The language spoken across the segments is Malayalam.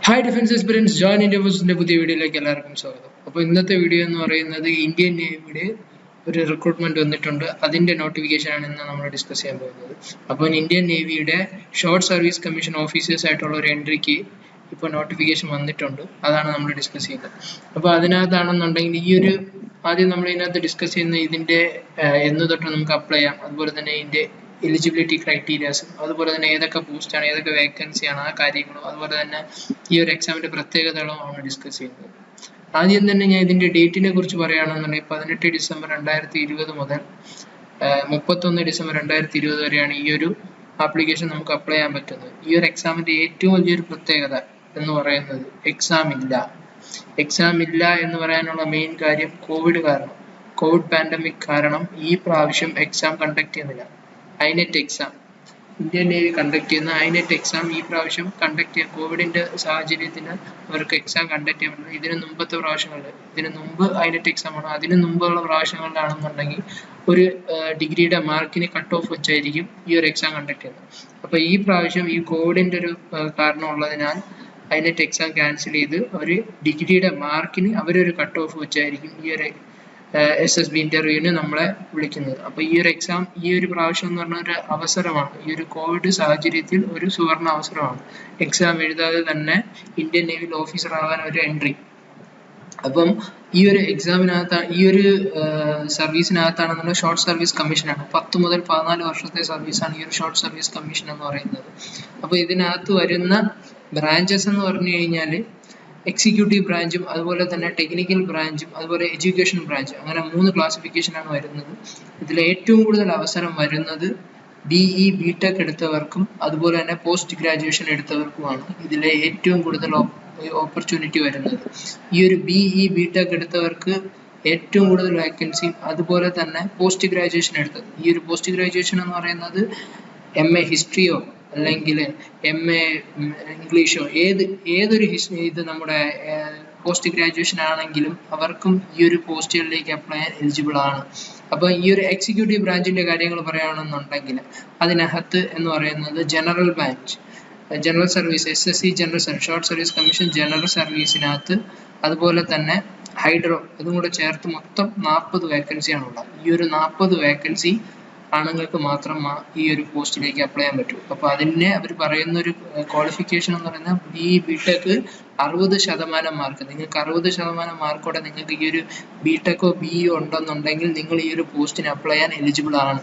Hi defence experience join India ഫോഴ്സിന്റെ പുതിയ വീഡിയോയിലേക്ക് എല്ലാവർക്കും സ്വാഗതം. അപ്പോൾ ഇന്നത്തെ വീഡിയോ എന്ന് പറയുന്നത് ഇന്ത്യൻ നേവിയുടെ ഒരു റിക്രൂട്ട്മെന്റ് വന്നിട്ടുണ്ട്. അതിന്റെ നോട്ടിഫിക്കേഷൻ ആണ് ഇന്ന് നമ്മൾ ഡിസ്കസ് ചെയ്യാൻ പോകുന്നത്. അപ്പോൾ ഇന്ത്യൻ നേവിയുടെ ഷോർട്ട് സർവീസ് കമ്മീഷൻ ഓഫീസേഴ്സ് ആയിട്ടുള്ള ഒരു എൻട്രിക്ക് ഇപ്പോൾ നോട്ടിഫിക്കേഷൻ വന്നിട്ടുണ്ട്. അതാണ് നമ്മൾ ഡിസ്കസ് ചെയ്യുന്നത്. അപ്പോൾ അതിനകത്താണെന്നുണ്ടെങ്കിൽ ആദ്യം നമ്മൾ ഇതിനകത്ത് ഡിസ്കസ് ചെയ്യുന്ന ഇതിന്റെ എന്ന് തൊട്ട് നമുക്ക് അപ്ലൈ ചെയ്യാം, അതുപോലെ തന്നെ ഇതിന്റെ എലിജിബിലിറ്റി ക്രൈറ്റീരിയാസും, അതുപോലെ തന്നെ ഏതൊക്കെ പോസ്റ്റാണ്, ഏതൊക്കെ വേക്കൻസിയാണ്, ആ കാര്യങ്ങളും, അതുപോലെ തന്നെ ഈ ഒരു എക്സാമിന്റെ പ്രത്യേകതകളും ആണ് ഡിസ്കസ് ചെയ്യുന്നത്. ആദ്യം തന്നെ ഞാൻ ഇതിന്റെ ഡേറ്റിനെ കുറിച്ച് പറയുകയാണെന്നുണ്ടെങ്കിൽ 18 ഡിസംബർ 2020 മുതൽ 31 ഡിസംബർ 2020 വരെയാണ് ഈ ഒരു ആപ്ലിക്കേഷൻ നമുക്ക് അപ്ലൈ ചെയ്യാൻ പറ്റുന്നത്. ഈ ഒരു എക്സാമിന്റെ ഏറ്റവും വലിയൊരു പ്രത്യേകത എന്ന് പറയുന്നത് എക്സാം ഇല്ല എന്ന് പറയാനുള്ള മെയിൻ കാര്യം കോവിഡ് പാൻഡമിക് കാരണം ഈ പ്രാവശ്യം എക്സാം കണ്ടക്ട് ചെയ്യുന്നില്ല. ഐനെറ്റ് എക്സാം, ഇന്ത്യൻ നേവി കണ്ടക്ട് ചെയ്യുന്ന ഐനെറ്റ് എക്സാം ഈ പ്രാവശ്യം കണ്ടക്ട് ചെയ്യാൻ കോവിഡിന്റെ സാഹചര്യത്തിന് അവർക്ക് എക്സാം കണ്ടക്ട് ചെയ്യാൻ പറ്റില്ല. ഇതിനു മുമ്പ് ഐനെറ്റ് എക്സാം ആണ്. അതിനു മുമ്പുള്ള പ്രാവശ്യങ്ങളിലാണെന്നുണ്ടെങ്കിൽ ഒരു ഡിഗ്രിയുടെ മാർക്കിന് കട്ട് ഓഫ് വെച്ചായിരിക്കും ഈ ഒരു എക്സാം കണ്ടക്ട് ചെയ്യുന്നത്. അപ്പൊ ഈ പ്രാവശ്യം ഈ കോവിഡിന്റെ ഒരു കാരണം ഉള്ളതിനാൽ ഐനെറ്റ് എക്സാം ക്യാൻസൽ ചെയ്ത് ഒരു ഡിഗ്രിയുടെ മാർക്കിന് അവരൊരു കട്ട് ഓഫ് വെച്ചായിരിക്കും ഈ ഒരു SSB ഇന്റർവ്യൂവിന് നമ്മളെ വിളിക്കുന്നത്. അപ്പൊ ഈ ഒരു എക്സാം ഈ ഒരു പ്രാവശ്യം എന്ന് പറഞ്ഞ ഒരു അവസരമാണ്. ഈ ഒരു കോവിഡ് സാഹചര്യത്തിൽ ഒരു സുവർണ അവസരമാണ് എക്സാം എഴുതാതെ തന്നെ ഇന്ത്യൻ നേവിയിൽ ഓഫീസർ ആവാൻ ഒരു എൻട്രി. അപ്പം ഈ ഒരു എക്സാമിനകത്ത് ഈ ഒരു സർവീസിനകത്താണെന്നുള്ള ഷോർട്ട് സർവീസ് കമ്മീഷനാണ്. 10 മുതൽ 14 വർഷത്തെ സർവീസാണ് ഈ ഒരു ഷോർട്ട് സർവീസ് കമ്മീഷൻ എന്ന് പറയുന്നത്. അപ്പൊ ഇതിനകത്ത് വരുന്ന ബ്രാഞ്ചസ് എന്ന് പറഞ്ഞു കഴിഞ്ഞാൽ എക്സിക്യൂട്ടീവ് ബ്രാഞ്ചും, അതുപോലെ തന്നെ ടെക്നിക്കൽ ബ്രാഞ്ചും, അതുപോലെ എഡ്യൂക്കേഷൻ ബ്രാഞ്ചും, അങ്ങനെ 3 ക്ലാസിഫിക്കേഷനാണ് വരുന്നത്. ഇതിൽ ഏറ്റവും കൂടുതൽ അവസരം വരുന്നത് BE BTech എടുത്തവർക്കും അതുപോലെ തന്നെ പോസ്റ്റ് ഗ്രാജുവേഷൻ എടുത്തവർക്കുമാണ് ഇതിലെ ഏറ്റവും കൂടുതൽ ഓപ്പർച്യൂണിറ്റി വരുന്നത്. ഈ ഒരു BE BTech എടുത്തവർക്ക് ഏറ്റവും കൂടുതൽ വേക്കൻസിയും, അതുപോലെ തന്നെ പോസ്റ്റ് ഗ്രാജുവേഷൻ എടുത്തത്, ഈ ഒരു പോസ്റ്റ് ഗ്രാജുവേഷൻ എന്ന് പറയുന്നത് MA ഹിസ്റ്ററിയോ അല്ലെങ്കിൽ MA ഇംഗ്ലീഷോ ഏതൊരു ഇത് നമ്മുടെ പോസ്റ്റ് ഗ്രാജുവേഷൻ ആണെങ്കിലും അവർക്കും ഈ ഒരു പോസ്റ്റുകളിലേക്ക് അപ്ലൈ ചെയ്യാൻ എലിജിബിൾ ആണ്. അപ്പൊ ഈ ഒരു എക്സിക്യൂട്ടീവ് ബ്രാഞ്ചിന്റെ കാര്യങ്ങൾ പറയുകയാണെന്നുണ്ടെങ്കിൽ അതിനകത്ത് എന്ന് പറയുന്നത് general service, SSC general service, short service commission general സർവീസിനകത്ത്, അതുപോലെ തന്നെ ഹൈഡ്രോ, ഇതും കൂടെ ചേർത്ത് മൊത്തം 40 വേക്കൻസിയാണുള്ളത്. ഈ ഒരു 40 വേക്കൻസി ആണുങ്ങൾക്ക് മാത്രം ഈ ഒരു പോസ്റ്റിലേക്ക് അപ്ലൈ ചെയ്യാൻ പറ്റൂ. അപ്പൊ അതിനെ അവർ പറയുന്ന ഒരു ക്വാളിഫിക്കേഷൻ എന്ന് പറയുന്നത് BE BTech 60% മാർക്ക്. നിങ്ങൾക്ക് 60% മാർക്കോടെ നിങ്ങൾക്ക് ഈ ഒരു BTech BE ഉണ്ടെന്നുണ്ടെങ്കിൽ നിങ്ങൾ ഈ ഒരു പോസ്റ്റിന് അപ്ലൈ ചെയ്യാൻ എലിജിബിൾ ആണ്.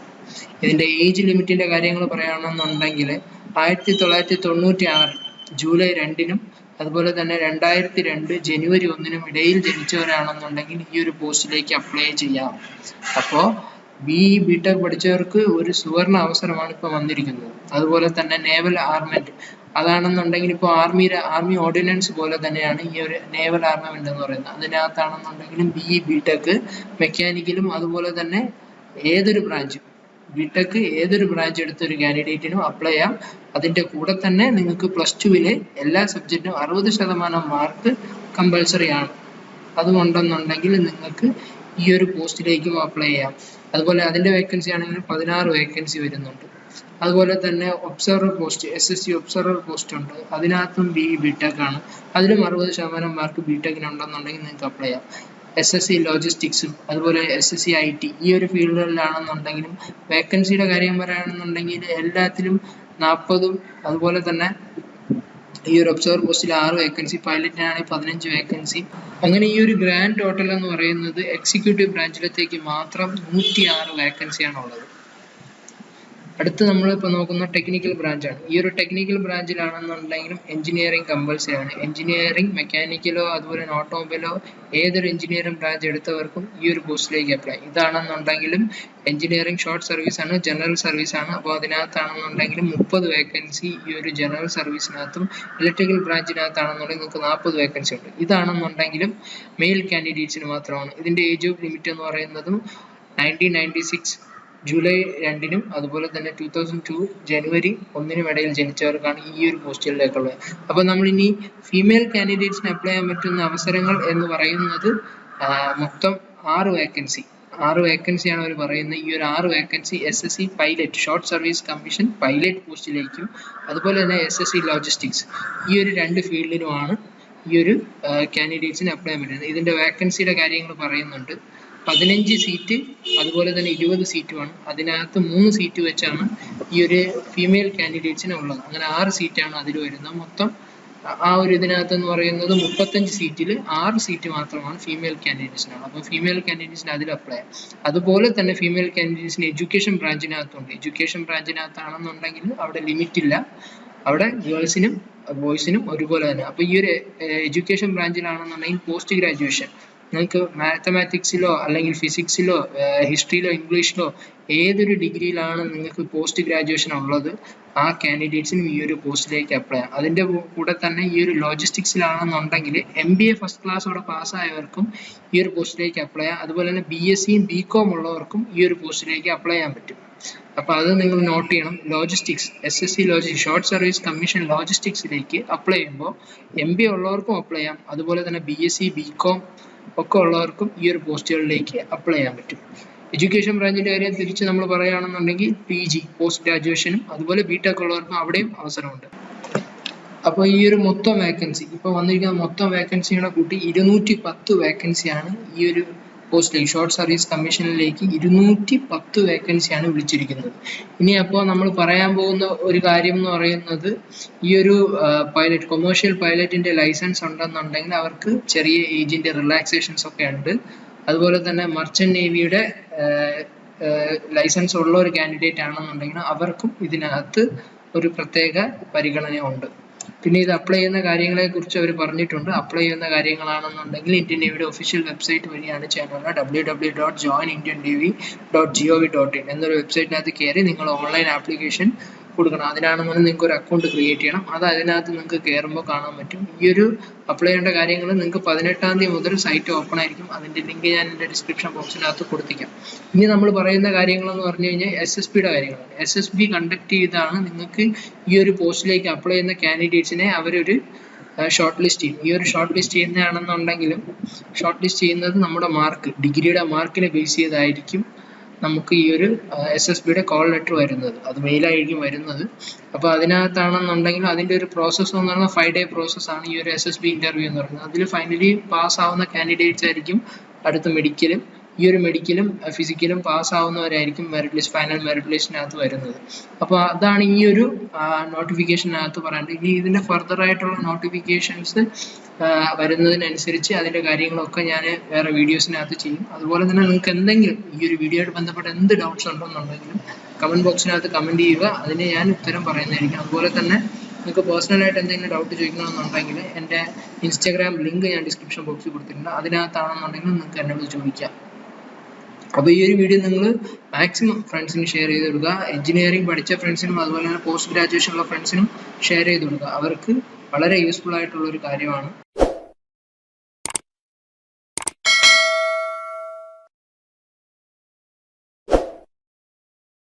ഇതിന്റെ ഏജ് ലിമിറ്റിന്റെ കാര്യങ്ങൾ പറയുകയാണെന്നുണ്ടെങ്കിൽ 1996 ജൂലൈ 2-നും അതുപോലെ തന്നെ 2002 ജനുവരി 1-നും ഇടയിൽ ജനിച്ചവരാണെന്നുണ്ടെങ്കിൽ ഈ ഒരു പോസ്റ്റിലേക്ക് അപ്ലൈ ചെയ്യാം. അപ്പോ BE BTech പഠിച്ചവർക്ക് ഒരു സുവർണ അവസരമാണ് ഇപ്പൊ വന്നിരിക്കുന്നത്. അതുപോലെ തന്നെ നേവൽ ആർമെന്റ്, അതാണെന്നുണ്ടെങ്കിൽ ഇപ്പോൾ ആർമി ഓർഡിനൻസ് പോലെ തന്നെയാണ് ഈ ഒരു നേവൽ ആർമമെന്റ് എന്ന് പറയുന്നത്. അതിനകത്താണെന്നുണ്ടെങ്കിലും BE BTech മെക്കാനിക്കലും അതുപോലെ തന്നെ ഏതൊരു ബ്രാഞ്ചും BTech ഏതൊരു ബ്രാഞ്ച് എടുത്ത ഒരു കാൻഡിഡേറ്റിനും അപ്ലൈ ചെയ്യാം. അതിന്റെ കൂടെ തന്നെ നിങ്ങൾക്ക് +2-ലെ എല്ലാ സബ്ജക്റ്റിനും 60% മാർക്ക് കമ്പൽസറി ആണ്. അതുകൊണ്ടെന്നുണ്ടെങ്കിൽ നിങ്ങൾക്ക് ഈ ഒരു പോസ്റ്റിലേക്കും അപ്ലൈ ചെയ്യാം. അതുപോലെ അതിന്റെ വേക്കൻസി ആണെങ്കിൽ 16 വേക്കൻസി വരുന്നുണ്ട്. അതുപോലെ തന്നെ observer post, SSC observer post ഉണ്ട്. അതിനകത്തും BE BTech ആണ്. അതിലും 60% മാർക്ക് BTech ഉണ്ടെന്നുണ്ടെങ്കിൽ നിങ്ങൾക്ക് അപ്ലൈ ചെയ്യാം. SSC ലോജിസ്റ്റിക്സും അതുപോലെ SSC IT ഈ ഒരു ഫീൽഡുകളിലാണെന്നുണ്ടെങ്കിലും വേക്കൻസിയുടെ കാര്യം പറയുകയാണെന്നുണ്ടെങ്കിൽ എല്ലാത്തിലും 40-ഉം, അതുപോലെ തന്നെ ഈ ഒരു ഒബ്സർവർ പോസ്റ്റിൽ 6 വേക്കൻസി, പൈലറ്റിനാണെങ്കിൽ 15 വേക്കൻസി. അങ്ങനെ ഈ ഒരു ഗ്രാൻഡ് ടോട്ടൽ എന്ന് പറയുന്നത് എക്സിക്യൂട്ടീവ് ബ്രാഞ്ചിലത്തേക്ക് മാത്രം 106 വേക്കൻസിയാണ് ഉള്ളത്. അടുത്ത് നമ്മളിപ്പോൾ നോക്കുന്ന ടെക്നിക്കൽ ബ്രാഞ്ചാണ്. ഈ ഒരു ടെക്നിക്കൽ ബ്രാഞ്ചിലാണെന്നുണ്ടെങ്കിലും എഞ്ചിനീയറിംഗ് കമ്പൽസറി ആണ്. എഞ്ചിനീയറിംഗ്, മെക്കാനിക്കലോ അതുപോലെ ഓട്ടോമൊബൈലോ ഏതൊരു എഞ്ചിനീയറിംഗ് ബ്രാഞ്ച് എടുത്തവർക്കും ഈ ഒരു പോസ്റ്റിലേക്ക് അപ്ലൈ. ഇതാണെന്നുണ്ടെങ്കിലും എഞ്ചിനീയറിംഗ് ഷോർട്ട് സർവീസ് ആണ്, ജനറൽ സർവീസ് ആണ്. അപ്പോൾ അതിനകത്താണെന്നുണ്ടെങ്കിലും 30 വേക്കൻസി ഈ ഒരു ജനറൽ സർവീസിനകത്തും, ഇലക്ട്രിക്കൽ ബ്രാഞ്ചിനകത്താണെന്നുണ്ടെങ്കിൽ നിങ്ങൾക്ക് 40 വേക്കൻസി ഉണ്ട്. ഇതാണെന്നുണ്ടെങ്കിലും മെയിൽ കാൻഡിഡേറ്റ്സിന് മാത്രമാണ്. ഇതിന്റെ ഏജ് ഓഫ് ലിമിറ്റ് എന്ന് പറയുന്നതും 1996 ജൂലൈ 2-നും അതുപോലെ തന്നെ 2002 ജനുവരി 1-നും ഇടയിൽ ജനിച്ചവർക്കാണ് ഈ ഒരു പോസ്റ്റുകളിലേക്കുള്ളത്. അപ്പൊ നമ്മൾ ഇനി ഫീമെയിൽ കാൻഡിഡേറ്റ്സിന് അപ്ലൈ ചെയ്യാൻ പറ്റുന്ന അവസരങ്ങൾ എന്ന് പറയുന്നത് മൊത്തം 6 വേക്കൻസി 6 വേക്കൻസിയാണ് അവർ പറയുന്നത്. ഈ ഒരു 6 vacancy SSC pilot short service commission pilot പോസ്റ്റിലേക്കും അതുപോലെ തന്നെ SSC ലോജിസ്റ്റിക്സ് ഈ ഒരു 2 ഫീൽഡിലുമാണ് ഈ ഒരു കാൻഡിഡേറ്റ്സിന് അപ്ലൈ ചെയ്യാൻ പറ്റുന്നത്. ഇതിന്റെ വേക്കൻസിയുടെ കാര്യങ്ങൾ പറയുന്നുണ്ട്. 15 സീറ്റ് അതുപോലെ തന്നെ 20 സീറ്റുമാണ്. അതിനകത്ത് 3 സീറ്റ് വെച്ചാണ് ഈ ഒരു ഫീമെയിൽ കാൻഡിഡേറ്റ്സിന് ഉള്ളത്. അങ്ങനെ 6 സീറ്റാണ് അതിൽ വരുന്നത്. മൊത്തം ആ ഒരു ഇതിനകത്ത് എന്ന് പറയുന്നത് 35 സീറ്റിൽ 6 സീറ്റ് മാത്രമാണ് ഫീമെയിൽ കാൻഡിഡേറ്റ്സിനാണ്. അപ്പോൾ ഫീമെയിൽ കാൻഡിഡേറ്റ്സിന് അതിൽ അപ്ലൈ ചെയ്യാം. അതുപോലെ തന്നെ ഫീമെയിൽ കാൻഡിഡേറ്റ്സിന് എഡ്യൂക്കേഷൻ ബ്രാഞ്ചിനകത്തുണ്ട്. എഡ്യൂക്കേഷൻ ബ്രാഞ്ചിനകത്താണെന്നുണ്ടെങ്കിൽ അവിടെ ലിമിറ്റ് ഇല്ല, അവിടെ ഗേൾസിനും ബോയ്സിനും ഒരുപോലെ തന്നെ. അപ്പോൾ ഈ ഒരു എഡ്യൂക്കേഷൻ ബ്രാഞ്ചിലാണെന്നുണ്ടെങ്കിൽ പോസ്റ്റ് ഗ്രാജുവേഷൻ നിങ്ങൾക്ക് മാത്തമാറ്റിക്സിലോ അല്ലെങ്കിൽ ഫിസിക്സിലോ ഹിസ്റ്ററിയിലോ ഇംഗ്ലീഷിലോ ഏതൊരു ഡിഗ്രിയിലാണ് നിങ്ങൾക്ക് പോസ്റ്റ് ഗ്രാജുവേഷൻ ഉള്ളത് ആ കാൻഡിഡേറ്റ്സിനും ഈ ഒരു പോസ്റ്റിലേക്ക് അപ്ലൈ ചെയ്യാം. അതിൻ്റെ കൂടെ തന്നെ ഈ ഒരു ലോജിസ്റ്റിക്സിലാണെന്നുണ്ടെങ്കിൽ MBA ഫസ്റ്റ് ക്ലാസ്സോടെ പാസ്സായവർക്കും ഈ ഒരു പോസ്റ്റിലേക്ക് അപ്ലൈ ചെയ്യാം. അതുപോലെ തന്നെ BSCയും BCom ഉള്ളവർക്കും ഈ ഒരു പോസ്റ്റിലേക്ക് അപ്ലൈ ചെയ്യാൻ പറ്റും. അപ്പോൾ അത് നിങ്ങൾ നോട്ട് ചെയ്യണം. Logistics SSC logistics short service commission ലോജിസ്റ്റിക്സിലേക്ക് അപ്ലൈ ചെയ്യുമ്പോൾ MBA ഉള്ളവർക്കും അപ്ലൈ ചെയ്യാം. അതുപോലെ തന്നെ BSc BCom ഒക്കെ ഉള്ളവർക്കും ഈ ഒരു പോസ്റ്റുകളിലേക്ക് അപ്ലൈ ചെയ്യാൻ പറ്റും. എഡ്യൂക്കേഷൻ ബ്രാഞ്ചിന്റെ കാര്യം തിരിച്ച് നമ്മൾ പറയുകയാണെന്നുണ്ടെങ്കിൽ PG പോസ്റ്റ് ഗ്രാജുവേഷനും അതുപോലെ BTech ഉള്ളവർക്കും അവിടെയും അവസരമുണ്ട്. അപ്പോൾ ഈ ഒരു മൊത്തം വേക്കൻസി ഇപ്പോൾ വന്നിരിക്കുന്ന മൊത്തം വേക്കൻസിയുടെ കൂട്ടി 210 വേക്കൻസിയാണ് ഈ ഒരു പോസ്റ്റിലേക്ക് ഷോർട്ട് സർവീസ് കമ്മീഷനിലേക്ക് 210 വേക്കൻസിയാണ് വിളിച്ചിരിക്കുന്നത്. ഇനി അപ്പോൾ നമ്മൾ പറയാൻ പോകുന്ന ഒരു കാര്യം എന്ന് പറയുന്നത് ഈ ഒരു പൈലറ്റ് കൊമേഴ്ഷ്യൽ പൈലറ്റിന്റെ ലൈസൻസ് ഉണ്ടെന്നുണ്ടെങ്കിൽ അവർക്ക് ചെറിയ ഏജിന്റെ റിലാക്സേഷൻസ് ഒക്കെ ഉണ്ട്. അതുപോലെ തന്നെ മർച്ചന്റ് നേവിയുടെ ലൈസൻസ് ഉള്ള ഒരു കാൻഡിഡേറ്റ് ആണെന്നുണ്ടെങ്കിൽ അവർക്കും ഇതിനകത്ത് ഒരു പ്രത്യേക പരിഗണന ഉണ്ട്. പിന്നെ ഇത് അപ്ലൈ ചെയ്യുന്ന കാര്യങ്ങളെ കുറിച്ച് അവർ പറഞ്ഞിട്ടുണ്ട്. അപ്ലൈ ചെയ്യുന്ന കാര്യങ്ങളാണെന്നുണ്ടെങ്കിൽ ഇന്ത്യൻ നേവിയുടെ ഒഫീഷ്യൽ വെബ്സൈറ്റ് വഴിയാണ് ചെയ്യുന്നത്. www.joinnavy.gov.in എന്നൊരു വെബ്സൈറ്റിനകത്ത് കയറി നിങ്ങൾ ഓൺലൈൻ ആപ്ലിക്കേഷൻ കൊടുക്കണം. അതിനാണെന്നുണ്ടെങ്കിൽ നിങ്ങൾക്ക് ഒരു അക്കൗണ്ട് ക്രിയേറ്റ് ചെയ്യണം. അത് അതിനകത്ത് നിങ്ങൾക്ക് കയറുമ്പോൾ കാണാൻ പറ്റും. ഈ ഒരു അപ്ലൈ ചെയ്യേണ്ട കാര്യങ്ങൾ നിങ്ങൾക്ക് 18-ാം തീയതി മുതൽ സൈറ്റ് ഓപ്പൺ ആയിരിക്കും. അതിന്റെ ലിങ്ക് ഞാൻ എൻ്റെ ഡിസ്ക്രിപ്ഷൻ ബോക്സിനകത്ത് കൊടുത്തിരിക്കാം. ഇനി നമ്മൾ പറയുന്ന കാര്യങ്ങളെന്ന് പറഞ്ഞു കഴിഞ്ഞാൽ SSBയുടെ കാര്യങ്ങളാണ്. SSB കണ്ടക്ട് ചെയ്താണ് നിങ്ങൾക്ക് ഈ ഒരു പോസ്റ്റിലേക്ക് അപ്ലൈ ചെയ്യുന്ന കാൻഡിഡേറ്റ്സിനെ അവരൊരു ഷോർട്ട് ലിസ്റ്റ് ചെയ്യും. ഈ ഒരു ഷോർട്ട് ലിസ്റ്റ് ചെയ്യുന്നതാണെന്നുണ്ടെങ്കിലും ഷോർട്ട് ലിസ്റ്റ് ചെയ്യുന്നത് നമ്മുടെ മാർക്ക് ഡിഗ്രിയുടെ മാർക്കിനെ ബേസ് ചെയ്തായിരിക്കും നമുക്ക് ഈ ഒരു SSBയുടെ കോൾ ലെറ്റർ വരുന്നത്. അത് മെയിലായിരിക്കും വരുന്നത്. അപ്പോൾ അതിനകത്താണെന്നുണ്ടെങ്കിൽ അതിൻ്റെ ഒരു പ്രോസസ്സ് എന്ന് പറയുന്നത് 5 day പ്രോസസ്സാണ് ഈ ഒരു SSB ഇന്റർവ്യൂ എന്ന് പറയുന്നത്. അതിൽ ഫൈനലി പാസ് ആവുന്ന കാൻഡിഡേറ്റ്സ് ആയിരിക്കും അടുത്ത മെഡിക്കലും ഈ ഒരു മെഡിക്കലും ഫിസിക്കലും പാസ്സാവുന്നവരായിരിക്കും മെറിറ്റ് ലിസ്റ്റ് ഫൈനൽ മെറിറ്റ് ലിസ്റ്റിനകത്ത് വരുന്നത്. അപ്പോൾ അതാണ് ഈ ഒരു നോട്ടിഫിക്കേഷനകത്ത് പറയുന്നത്. ഇനി ഇതിൻ്റെ ഫർദർ ആയിട്ടുള്ള നോട്ടിഫിക്കേഷൻസ് വരുന്നതിനനുസരിച്ച് അതിൻ്റെ കാര്യങ്ങളൊക്കെ ഞാൻ വേറെ വീഡിയോസിനകത്ത് ചെയ്യും. അതുപോലെ തന്നെ നിങ്ങൾക്ക് എന്തെങ്കിലും ഈ ഒരു വീഡിയോയായിട്ട് ബന്ധപ്പെട്ട് എന്ത് ഡൗട്ട്സ് ഉണ്ടെന്നുണ്ടെങ്കിലും കമൻറ്റ് ബോക്സിനകത്ത് കമൻറ്റ് ചെയ്യുക, അതിന് ഞാൻ ഉത്തരം പറയുന്നതായിരിക്കും. അതുപോലെ തന്നെ നിങ്ങൾക്ക് പേഴ്സണലായിട്ട് എന്തെങ്കിലും ഡൗട്ട് ചോദിക്കണമെന്നുണ്ടെങ്കിൽ എൻ്റെ ഇൻസ്റ്റാഗ്രാം ലിങ്ക് ഞാൻ ഡിസ്ക്രിപ്ഷൻ ബോക്സിൽ കൊടുത്തിട്ടുണ്ട്. അതിനകത്താണെന്നുണ്ടെങ്കിൽ നിങ്ങൾക്ക് എന്നോട് ചോദിക്കാം. അപ്പോൾ ഈ ഒരു വീഡിയോ നിങ്ങൾ മാക്സിമം ഫ്രണ്ട്സിന് ഷെയർ ചെയ്ത് കൊടുക്കുക. എഞ്ചിനീയറിംഗ് പഠിച്ച ഫ്രണ്ട്സിനും അതുപോലെ തന്നെ പോസ്റ്റ് ഗ്രാജുവേഷൻ ഉള്ള ഫ്രണ്ട്സിനും ഷെയർ ചെയ്ത് കൊടുക്കുക. അവർക്ക് വളരെ യൂസ്ഫുൾ ആയിട്ടുള്ള ഒരു കാര്യമാണ്.